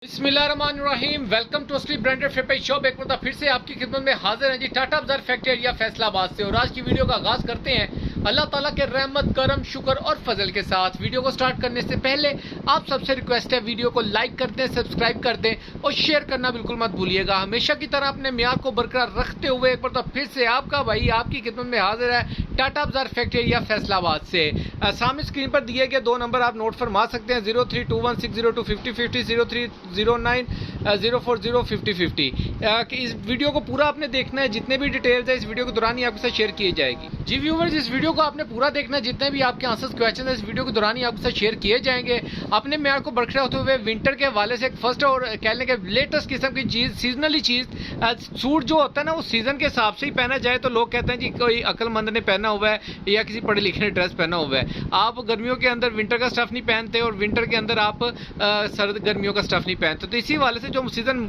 बिस्मिल्लाहिर्रहमानिर्रहीम। Welcome to असली branded फेपे shop. एक बार फिर से आपकी खिदमत में हाजिर है जी टाटा बाजार फैक्ट्री एरिया फैसलाबाद से। और आज की वीडियो का आगाज करते हैं अल्लाह ताला के रहमत करम शुक्र और फजल के साथ। वीडियो को स्टार्ट करने से पहले आप सबसे रिक्वेस्ट है वीडियो को लाइक कर दें, सब्सक्राइब कर दें और शेयर करना बिल्कुल मत भूलिएगा। हमेशा की तरह अपने म्यार को बरकरार रखते हुए एक बार फिर से आपका भाई आपकी खिदमत में हाजिर है टाटा बाजार फैक्ट्री एरिया फैसलाबाद से। सामने स्क्रीन पर दिए गए दो नंबर आप नोट फरमा सकते हैं 0321602050 0309045050। इस वीडियो को पूरा आपने देखना है, जितने भी डिटेल्स है इस वीडियो के दौरान ही आपके साथ शेयर की जाएगी। जी व्यूअर्स, इस वीडियो को आपने पूरा देखना है, जितने भी आपके आंसर्स क्वेश्चन है इस वीडियो के दौरान ही आपके साथ शेयर किए जाएंगे। अपने म्यार को बरकरार होते हुए विंटर के हवाले से एक फर्स्ट और कहने के लेटेस्ट किस्म की चीज, सीजनली चीज, सूट जो होता है ना वो सीजन के हिसाब से ही पहना जाए तो लोग कहते हैं जी कोई अक्लमंद ने पहना हुआ है या किसी पढ़े लिखे ने ड्रेस पहना हुआ है। आप गर्मियों के अंदर विंटर का स्टफ नहीं पहनते और विंटर के अंदर आप सर्द गर्मियों का स्टफ नहीं पहनते। तो इसी वाले से जो सीजन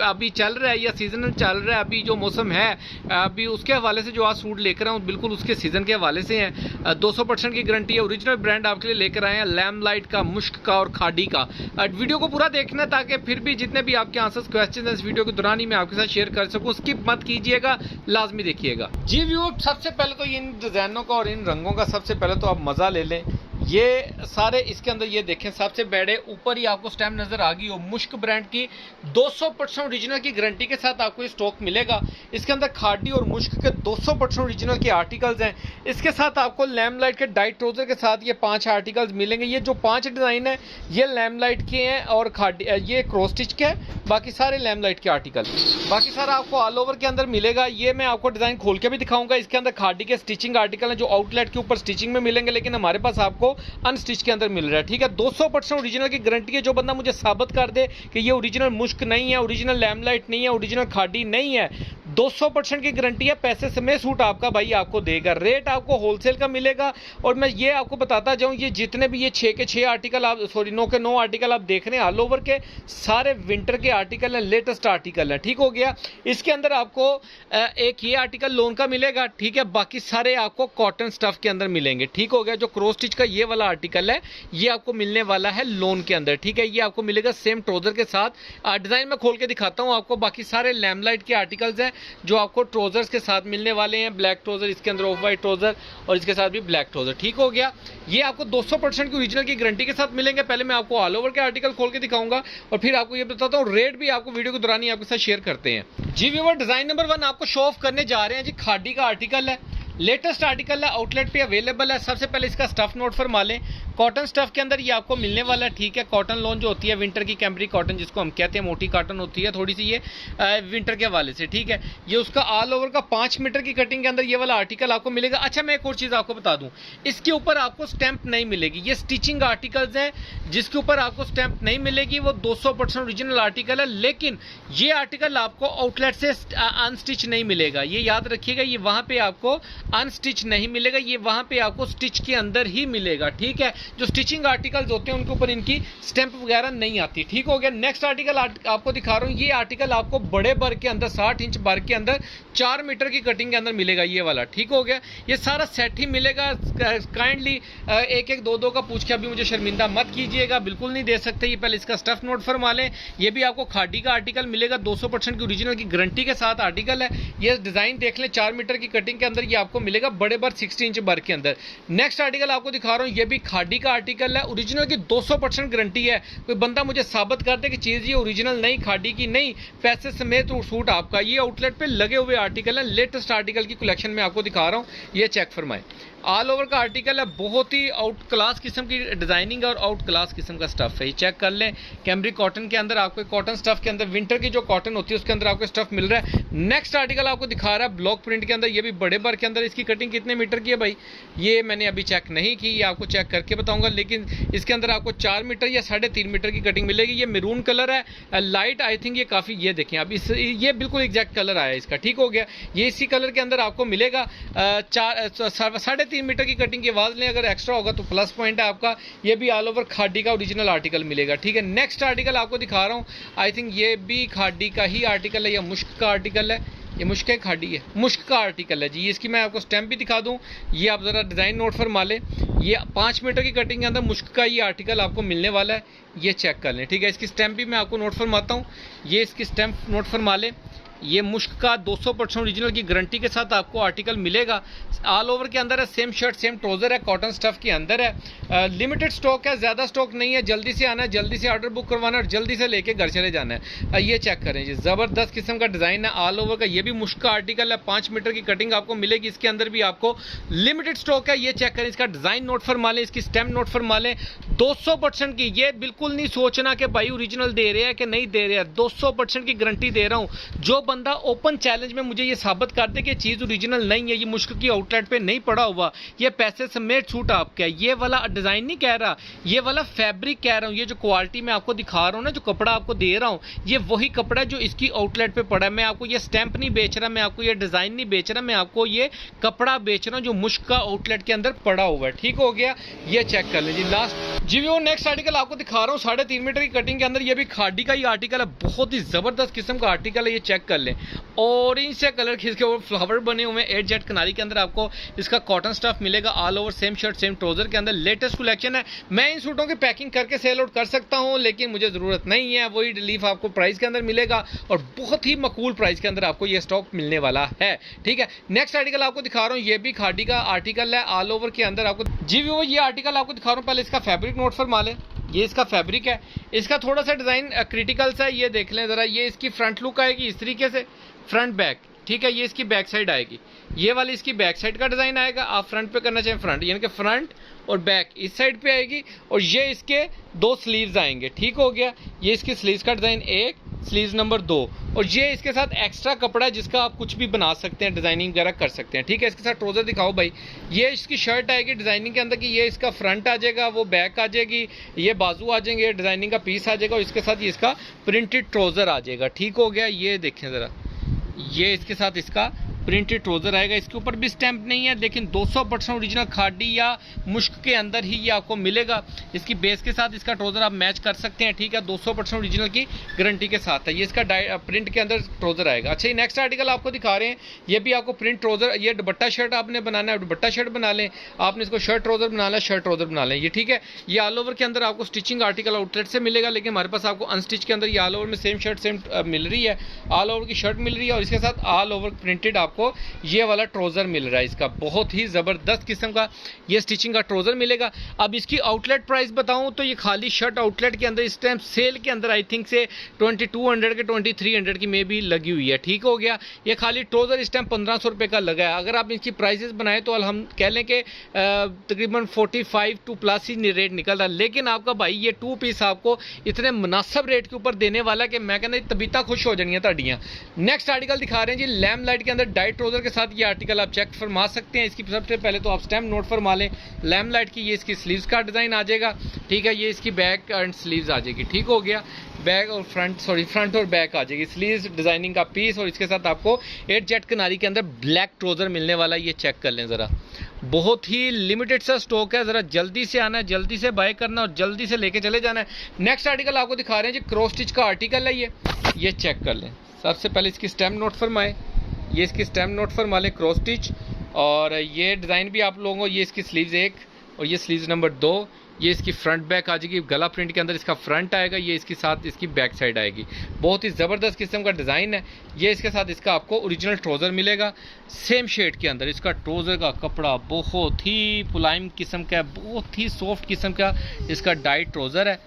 अभी चल रहा है या सीजन चल रहा है, अभी जो मौसम है अभी उसके हवाले से जो आज सूट लेकर आऊँ बिल्कुल उसके सीजन के हवाले से हैं। 200% की गारंटी है, ओरिजिनल ब्रांड आपके लिए लेकर आए हैं, लैम्पलाइट का, मुश्क का और खाड़ी का। वीडियो को पूरा देखना ताकि फिर भी जितने भी आपके आंसर्स क्वेश्चन है इस वीडियो के दौरान ही मैं आपके साथ शेयर कर सकूं। स्किप मत कीजिएगा, लाजमी देखिएगा। जी व्यू, सबसे पहले तो इन डिजाइनों का और इन रंगों का सबसे पहले तो आप मजा ले लें। ये सारे इसके अंदर ये देखें, सबसे बड़े ऊपर ही आपको स्टैम्प नजर आ गई हो, मुश्क ब्रांड की 200% ओरिजिनल की गारंटी के साथ आपको ये स्टॉक मिलेगा। इसके अंदर खाड़ी और मुश्क के 200% ओरिजिनल के आर्टिकल्स हैं। इसके साथ आपको लैम्पलाइट के डाइट ट्राउजर के साथ ये 5 आर्टिकल्स मिलेंगे। ये जो 5 डिजाइन है ये लैम्पलाइट के हैं और खाड़ी ये क्रॉस स्टिच के हैं, बाकी सारे लैम्पलाइट के आर्टिकल। बाकी सारा आपको ऑल ओवर के अंदर मिलेगा। ये मैं आपको डिजाइन खोल के भी दिखाऊंगा। इसके अंदर खाड़ी के स्टिचिंग आर्टिकल हैं जो आउटलेट के ऊपर स्टिचिंग में मिलेंगे, लेकिन हमारे पास आपको अनस्टिच के अंदर मिल रहा है। ठीक है, 200% ओरिजिनल की गारंटी है। जो बंदा मुझे साबित कर दे कि ये ओरिजिनल मुश्क नहीं है, ओरिजिनल लैम्पलाइट नहीं है, ओरिजिनल खाड़ी नहीं है, 200% की गारंटी है, पैसे समेत सूट आपका भाई आपको देगा। रेट आपको होलसेल का मिलेगा। और मैं ये आपको बताता जाऊं, ये जितने भी ये 6 के 6 आर्टिकल आप 9 के 9 आर्टिकल आप देख रहे हैं ऑल ओवर के सारे विंटर के आर्टिकल हैं, लेटेस्ट आर्टिकल हैं। ठीक हो गया। इसके अंदर आपको एक ये आर्टिकल लोन का मिलेगा। ठीक है, बाकी सारे आपको कॉटन स्टफ के अंदर मिलेंगे। ठीक हो गया। जो क्रॉस स्टिच का ये वाला आर्टिकल है ये आपको मिलने वाला है लोन के अंदर। ठीक है, ये आपको मिलेगा सेम ट्राउजर के साथ। डिजाइन में खोल के दिखाता हूं आपको। बाकी सारे लैम्पलाइट के आर्टिकल्स हैं जो आपको ट्राउजर्स के साथ मिलने वाले हैं। ब्लैक ट्राउजर, इसके अंदर ऑफ वाइट ट्राउजर और इसके साथ भी ब्लैक ट्राउजर। ठीक हो गया। ये आपको 200% की ओरिजिनल की गारंटी के साथ मिलेंगे। पहले मैं आपको ऑल ओवर के आर्टिकल खोल के दिखाऊंगा और फिर आपको ये बताता हूँ रेट भी आपको वीडियो के दौरान ही आपके साथ शेयर करते हैं। जी व्यूअर, डिजाइन नंबर 1 आपको शो ऑफ करने जा रहे हैं जी। खाड़ी का आर्टिकल है, लेटेस्ट आर्टिकल है, आउटलेट पे अवेलेबल है। सबसे पहले इसका स्टफ नोट फरमा लें। कॉटन स्टफ के अंदर ये आपको मिलने वाला है। ठीक है, कॉटन लोन जो होती है विंटर की, कैम्ब्रिक कॉटन जिसको हम कहते हैं, मोटी कॉटन होती है थोड़ी सी ये विंटर के हवाले से। ठीक है, ये उसका ऑल ओवर का 5 मीटर की कटिंग के अंदर ये वाला आर्टिकल आपको मिलेगा। अच्छा, मैं एक और चीज आपको बता दूं, इसके ऊपर आपको स्टैंप नहीं मिलेगी। ये स्टिचिंग आर्टिकल्स हैं जिसके ऊपर आपको स्टैंप नहीं मिलेगी, वो 200% ओरिजिनल आर्टिकल है। लेकिन ये आर्टिकल आपको आउटलेट से अनस्टिच नहीं मिलेगा, ये याद रखिएगा। ये वहां पे आपको अनस्टिच नहीं मिलेगा, ये वहां पे आपको स्टिच के अंदर ही मिलेगा। ठीक है, जो स्टिचिंग आर्टिकल्स होते हैं उनके ऊपर इनकी स्टैंप वगैरह नहीं आती। ठीक हो गया। नेक्स्ट आर्टिकल आपको दिखा रहा हूं। ये आर्टिकल आपको बड़े बर के अंदर 60 इंच बर के अंदर 4 मीटर की कटिंग के अंदर मिलेगा ये वाला। ठीक हो गया। ये सारा सेट ही मिलेगा। काइंडली एक एक दो का पूछ के अभी मुझे शर्मिंदा मत कीजिएगा, बिल्कुल नहीं दे सकते। ये पहले इसका स्टफ नोट फरमा लें। ये भी आपको खाड़ी का आर्टिकल मिलेगा, 200% की ओरिजिनल की गारंटी के साथ आर्टिकल है। ये डिजाइन देख लें, 4 मीटर की कटिंग के अंदर ये आपको मिलेगा बड़े बर 60 इंच बर के अंदर। नेक्स्ट आर्टिकल आपको दिखा रहा हूं, ये भी खाड़ी का आर्टिकल है, ओरिजिनल की 200% गारंटी है। कोई बंदा मुझे साबित कर दे कि चीज ये ओरिजिनल नहीं, खाड़ी की नहीं, पैसे समेत सूट आपका। ये आउटलेट पे लगे हुए आर्टिकल है, लेटेस्ट आर्टिकल की कलेक्शन में आपको दिखा रहा हूं। ये चेक फरमाएं, ऑल ओवर का आर्टिकल है, बहुत ही आउट क्लास किस्म की डिजाइनिंग और आउट क्लास किस्म का स्टफ है। ये चेक कर लें। कैम्ब्रिक कॉटन के अंदर आपको कॉटन स्टफ के अंदर विंटर की जो कॉटन होती है उसके अंदर आपको स्टफ मिल रहा है। नेक्स्ट आर्टिकल आपको दिखा रहा है ब्लॉक प्रिंट के अंदर, ये भी बड़े बर के अंदर। इसकी कटिंग कितने मीटर की है भाई ये मैंने अभी चेक नहीं की, ये आपको चेक करके बताऊंगा। लेकिन इसके अंदर आपको 4 मीटर या 3.5 मीटर की कटिंग मिलेगी। ये मैरून कलर है, लाइट आई थिंक ये काफी, ये देखें अभी ये बिल्कुल एग्जैक्ट कलर आया इसका। ठीक हो गया। ये इसी कलर के अंदर आपको मिलेगा। 3.5 मीटर की कटिंग की आवाज लें, अगर एक्स्ट्रा होगा तो प्लस पॉइंट है आपका। ये भी ऑल ओवर खाड़ी का ओरिजिनल आर्टिकल मिलेगा। ठीक है, नेक्स्ट आर्टिकल आपको दिखा रहा हूं, आई थिंक ये भी खाड़ी का ही आर्टिकल है या मुश्क का आर्टिकल है। ये मुश्क है खाड़ी है, मुश्क का आर्टिकल है जी। इसकी मैं आपको स्टैम्प भी दिखा दूं, ये आप जरा डिजाइन नोट फरमा लें। ये 5 मीटर की कटिंग के अंदर मुश्क का ये आर्टिकल आपको मिलने वाला है, ये चेक कर लें। ठीक है, इसकी स्टैम्प भी मैं आपको नोट फरमाता हूँ, ये इसकी स्टैम्प नोट फरमा लें। ये मुश्क का 200% ओरिजिनल की गारंटी के साथ आपको आर्टिकल मिलेगा। ऑल ओवर के अंदर है, सेम शर्ट सेम ट्राउजर है, कॉटन स्टफ के अंदर है। लिमिटेड स्टॉक है, ज़्यादा स्टॉक नहीं है, जल्दी से आना है, जल्दी से ऑर्डर बुक करवाना है और जल्दी से लेके घर चले जाना है। ये चेक करें जी, ज़बरदस्त किस्म का डिज़ाइन है ऑल ओवर का। ये भी मुश्क का आर्टिकल है, 5 मीटर की कटिंग आपको मिलेगी। इसके अंदर भी आपको लिमिटेड स्टॉक है, ये चेक करें। इसका डिज़ाइन नोट फरमा लें, इसकी स्टैम्प नोट फरमा लें। 200% की, ये बिल्कुल नहीं सोचना कि भाई ओरिजिनल दे रहे हैं कि नहीं दे रहे हैं, 200% की गारंटी दे रहा हूँ। जो बंदा ओपन चैलेंज में मुझे ये साबित कर दे कि चीज़ ओरिजिनल नहीं है, ये मुश्क की आउटलेट पे नहीं पड़ा हुआ, ये पैसे समेत छूट आपका है, ये वाला डिज़ाइन नहीं कह रहा, ये वाला फैब्रिक कह रहा हूँ। ये जो क्वालिटी मैं आपको दिखा रहा हूँ ना, जो कपड़ा आपको दे रहा हूँ, ये वही कपड़ा है जो इसकी आउटलेट पे पड़ा है। मैं आपको ये स्टैंप नहीं बेच रहा, मैं आपको ये डिज़ाइन नहीं बेच रहा, मैं आपको ये कपड़ा बेच रहा हूँ जो मुश्क का आउटलेट के अंदर पड़ा हुआ है। ठीक हो गया, ये चेक कर लीजिए। लास्ट जी वो नेक्स्ट आर्टिकल आपको दिखा रहा हूँ, 3.5 मीटर की कटिंग के अंदर, ये भी खादी का ही आर्टिकल है, बहुत ही ज़बरदस्त किस्म का आर्टिकल है, ये चेक कर लें। ऑरेंज से कलर खिसके और फ्लावर बने हुए हैं, 8 जेट किनारी के अंदर आपको इसका कॉटन स्टफ मिलेगा। All over same shirt same trouser के अंदर लेटेस्ट कलेक्शन है। मैं इन सूटों की पैकिंग करके सेल आउट कर सकता हूं, लेकिन मुझे ज़रूरत नहीं है। वही रिलीफ आपको प्राइस के अंदर मिलेगा और बहुत ही मकबूल प्राइस के अंदर आपको ये स्टॉक मिलने वाला है। ठीक है, नेक्स्ट आर्टिकल आपको दिखा रहा हूँ, ये भी खादी का आर्टिकल है ऑल ओवर के अंदर आपको। जी वो ये आर्टिकल आपको दिखा रहा हूँ, पहले इसका फैब्रिक नोट फरमा लें। ये इसका फैब्रिक है, इसका थोड़ा सा डिज़ाइन क्रिटिकल सा है, ये देख लें ज़रा। ये इसकी फ्रंट लुक आएगी इस तरीके से, फ्रंट बैक। ठीक है, ये इसकी बैक साइड आएगी, ये वाली इसकी बैक साइड का डिज़ाइन आएगा। आप फ्रंट पे करना चाहें फ्रंट, यानी कि फ्रंट और बैक इस साइड पे आएगी, और ये इसके 2 स्लीव्स आएंगे। ठीक हो गया, ये इसकी स्लीव्स का डिज़ाइन 1, स्लीव्स नंबर 2, और ये इसके साथ एक्स्ट्रा कपड़ा है जिसका आप कुछ भी बना सकते हैं, डिज़ाइनिंग वगैरह कर सकते हैं। ठीक है, इसके साथ ट्राउजर दिखाओ भाई। ये इसकी शर्ट आएगी डिज़ाइनिंग के अंदर की, ये इसका फ्रंट आ जाएगा, वो बैक आ जाएगी, ये बाजू आ जाएंगे, डिज़ाइनिंग का पीस आ जाएगा, और इसके साथ ये इसका प्रिंटेड ट्राउजर आ जाएगा। ठीक हो गया, ये देखें ज़रा, ये इसके साथ इसका प्रिंटेड ट्राउजर आएगा। इसके ऊपर भी स्टैंप नहीं है, लेकिन 200% ओरिजिनल खादी या मुश्क के अंदर ही ये आपको मिलेगा। इसकी बेस के साथ इसका ट्राउजर आप मैच कर सकते हैं। ठीक है, 200% ओरिजिनल की गारंटी के साथ है। ये इसका प्रिंट के अंदर ट्राउजर आएगा। अच्छा, ये नेक्स्ट आर्टिकल आपको दिखा रहे हैं, ये भी आपको प्रिंट ट्राउजर, ये दुपट्टा शर्ट आपने बनाना है, दुपट्टा शर्ट बना लें, आपने इसको शर्ट ट्राउजर बना लें, शर्ट ट्राउजर बना लें। ये ठीक है, ये ऑल ओवर के अंदर आपको स्टिचिंग आर्टिकल आउटलेट से मिलेगा, लेकिन हमारे पास आपको अनस्टिच के अंदर ये ऑल ओवर में सेम शर्ट सेम मिल रही है, ऑल ओवर की शर्ट मिल रही है, और इसके साथ ऑल ओवर प्रिंटेड आपको ये वाला ट्राउजर मिल रहा है। इसका बहुत ही ज़बरदस्त किस्म का ये स्टिचिंग का ट्राउजर मिलेगा। अब इसकी आउटलेट प्राइस बताऊं तो ये खाली शर्ट आउटलेट के अंदर इस टाइम सेल के अंदर आई थिंक से 2200 के 2300 की में भी लगी हुई है। ठीक हो गया, ये खाली ट्राउजर इस टाइम 1500 रुपये का लगा है। अगर आप इसकी प्राइसेस बनाए तो हम कह लें कि तकरीबन 45 टू प्लस ही रेट निकल रहा है, लेकिन आपका भाई ये 2 पीस आपको इतने मुनासिब रेट के ऊपर देने वाला कि मैं कहना तबीता खुश हो जानी है ताड़ियाँ। नेक्स्ट आर्टिकल दिखा रहे हैं जी, लैम्प लाइट के अंदर डाइट ट्राउजर के साथ ये आर्टिकल आप चेक फरमा सकते हैं। इसकी सबसे पहले तो आप स्टैम्प नोट फरमा लें, लैम्प लाइट की ये इसकी स्लीव्स का डिज़ाइन आ जाएगा। ठीक है, ये इसकी बैक एंड स्लीव्स आ जाएगी। ठीक हो गया, बैक और फ्रंट और बैक आ जाएगी, स्लीव्स डिज़ाइनिंग का पीस, और इसके साथ आपको 8 जेट किनारी के अंदर ब्लैक ट्राउजर मिलने वाला है। ये चेक कर लें ज़रा, बहुत ही लिमिटेड सा स्टॉक है, ज़रा जल्दी से आना है, जल्दी से बाय करना और जल्दी से लेके चले जाना है। नेक्स्ट आर्टिकल आपको दिखा रहे हैं जी, क्रॉस स्टिच का आर्टिकल है ये चेक कर लें। सबसे पहले इसकी स्टैम्प नोट फरमाएं, ये इसकी स्टैम्प नोट फरमा लें, क्रॉस स्टिच, और ये डिज़ाइन भी आप लोगों को, ये इसकी स्लीव्स 1 और ये स्लीव्स नंबर 2, ये इसकी फ्रंट बैक आ जाएगी, गला प्रिंट के अंदर इसका फ्रंट आएगा, ये इसके साथ इसकी बैक साइड आएगी। बहुत ही ज़बरदस्त किस्म का डिज़ाइन है। ये इसके साथ इसका आपको ओरिजिनल ट्राउज़र मिलेगा सेम शेड के अंदर। इसका ट्राउज़र का कपड़ा बहुत ही मुलायम किस्म का है, बहुत ही सॉफ्ट किस्म का इसका डाइट ट्राउज़र है,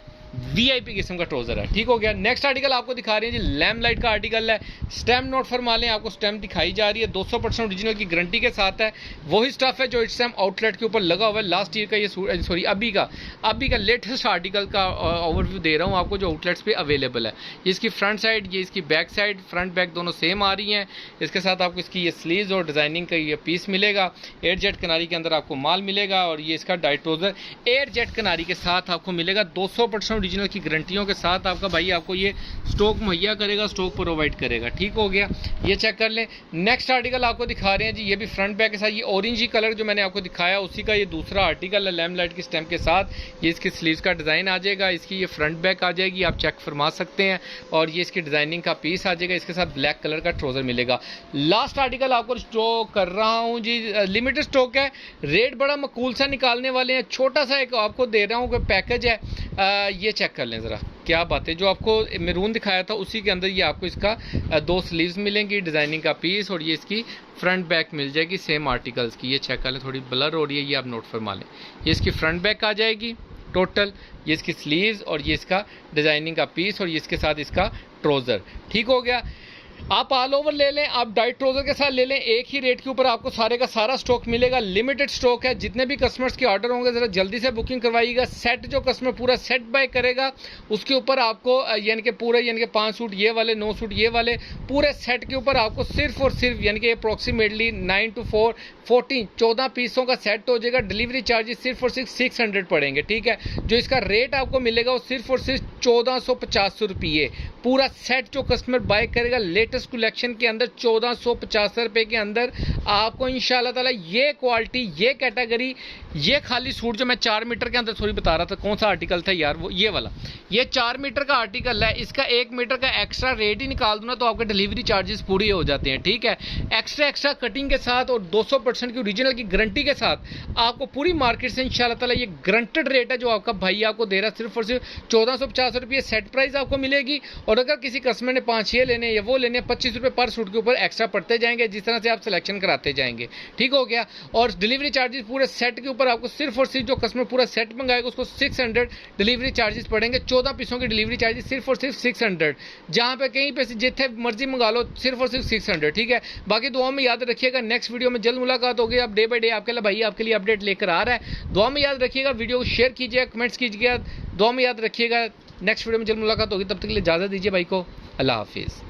वीआईपी किस्म का ट्राउजर है। ठीक हो गया, नेक्स्ट आर्टिकल आपको दिखा रही है जी, लैम्प लाइट का आर्टिकल है। स्टैम्प नोट फरमा लें, आपको स्टैम्प दिखाई जा रही है, 200% ओरिजिनल की गारंटी के साथ है। वही स्टफ है जो इस टाइम आउटलेट के ऊपर लगा हुआ है। लास्ट ईयर का ये सॉरी अभी का लेटेस्ट आर्टिकल का ओवरव्यू दे रहा हूँ आपको, जो आउटलेट्स पे अवेलेबल है। ये इसकी फ्रंट साइड, ये इसकी बैक साइड, फ्रंट बैक दोनों सेम आ रही हैं। इसके साथ आपको इसकी ये स्लीव्स और डिज़ाइनिंग का ये पीस मिलेगा। 8 जेट किनारी के अंदर आपको माल मिलेगा, और ये इसका डाइट ट्राउजर 8 जेट किनारी के साथ आपको मिलेगा। 200% ओरिजिनल की गारंटियों के साथ आपका भाई आपको ये स्टॉक मुहैया करेगा, स्टॉक प्रोवाइड करेगा। ठीक हो गया, ये चेक कर लें। नेक्स्ट आर्टिकल आपको दिखा रहे हैं जी, ये भी फ्रंट बैक के साथ, ये ऑरेंज ही कलर जो मैंने आपको दिखाया उसी का ये दूसरा आर्टिकल है, लैम्प लाइट की स्टैम्प के साथ। ये इसकी स्लीव्स का डिज़ाइन आ जाएगा, इसकी ये फ्रंट बैक आ जाएगी, आप चेक फरमा सकते हैं। और ये इसकी डिज़ाइनिंग का पीस आ जाएगा, इसके साथ ब्लैक कलर का ट्राउज़र मिलेगा। लास्ट आर्टिकल आपको स्टॉक कर रहा हूँ जी, लिमिटेड स्टॉक है, रेट बड़ा मकूल सा निकालने वाले हैं। छोटा सा एक आपको दे रहा हूँ कि पैकेज है, ये चेक कर लें ज़रा, क्या बात है। जो आपको मैरून दिखाया था उसी के अंदर ये आपको इसका 2 स्लीव्स मिलेंगी, डिज़ाइनिंग का पीस, और ये इसकी फ्रंट बैक मिल जाएगी सेम आर्टिकल्स की। ये चेक कर लें, थोड़ी ब्लर हो रही है, ये आप नोट फरमा लें। ये इसकी फ्रंट बैक आ जाएगी टोटल, ये इसकी स्लीव्स और ये इसका डिज़ाइनिंग का पीस और ये इसके साथ इसका ट्राउज़र। ठीक हो गया। आप ऑल ओवर ले लें, आप डाइट ट्राउज़र के साथ ले लें, एक ही रेट के ऊपर आपको सारे का सारा स्टॉक मिलेगा। लिमिटेड स्टॉक है, जितने भी कस्टमर्स के ऑर्डर होंगे ज़रा जल्दी से बुकिंग करवाइएगा। सेट जो कस्टमर पूरा सेट बाय करेगा उसके ऊपर आपको यानी कि पूरे यानी कि 5 सूट ये वाले, 9 सूट ये वाले, पूरे सेट के ऊपर आपको सिर्फ और सिर्फ यानी कि अप्रॉक्सीमेटली 9 to 4 14 पीसों का सेट हो जाएगा। डिलीवरी चार्जेस सिर्फ और सिर्फ 600 पड़ेंगे। ठीक है, जो इसका रेट आपको मिलेगा वो सिर्फ और सिर्फ 1450 रुपये। पूरा सेट जो कस्टमर बाय करेगा लेटेस्ट कलेक्शन के अंदर 1450 रुपये के अंदर आपको इंशाल्लाह ताला ये क्वालिटी, ये कैटेगरी, ये खाली सूट जो मैं 4 मीटर के अंदर सॉरी बता रहा था, कौन सा आर्टिकल था यार, वो ये वाला, ये 4 मीटर का आर्टिकल है, इसका 1 मीटर का एक्स्ट्रा रेट ही निकाल दूँ ना तो आपके डिलीवरी चार्जेस पूरे हो जाते हैं। ठीक है, एक्स्ट्रा कटिंग के साथ और 200% की ओरिजिनल की गारंटी के साथ आपको पूरी मार्केट से इंशाल्लाह ताला ये गारंटेड रेट है जो आपका भाई आपको दे रहा है, सिर्फ और सिर्फ 1450 रुपये सेट प्राइस आपको मिलेगी। और अगर किसी कस्टमर ने 5-6 लेने या वो लेने, 25 रुपये पर सूट के ऊपर एक्स्ट्रा पड़ते जाएंगे, जिस तरह से आप सिलेक्शन कराते जाएंगे। ठीक हो गया। और डिलीवरी चार्जेस पूरे सेट के ऊपर आपको सिर्फ और सिर्फ जो कस्टमर पूरा सेट मंगाएगा उसको 600 डिलीवरी चार्जेस पड़ेंगे। 14 पीसों की डिलीवरी चार्जेस सिर्फ और सिर्फ 600, जहां पे कहीं पे जितने मर्जी मंगा लो सिर्फ और सिर्फ 600। ठीक है, बाकी दुआ में याद रखिएगा, नेक्स्ट वीडियो में जल्द मुलाकात होगी। अब डे बाय डे आपके लिए भाई आपके लिए अपडेट लेकर आ रहा है। दुआ में याद रखिएगा, वीडियो को शेयर कीजिएगा, कमेंट्स कीजिएगा, दुआ में याद रखिएगा। नेक्स्ट वीडियो में जल्द मुलाकात होगी, तब तक के लिए इजाजत दीजिए भाई को। अल्लाह हाफिज़।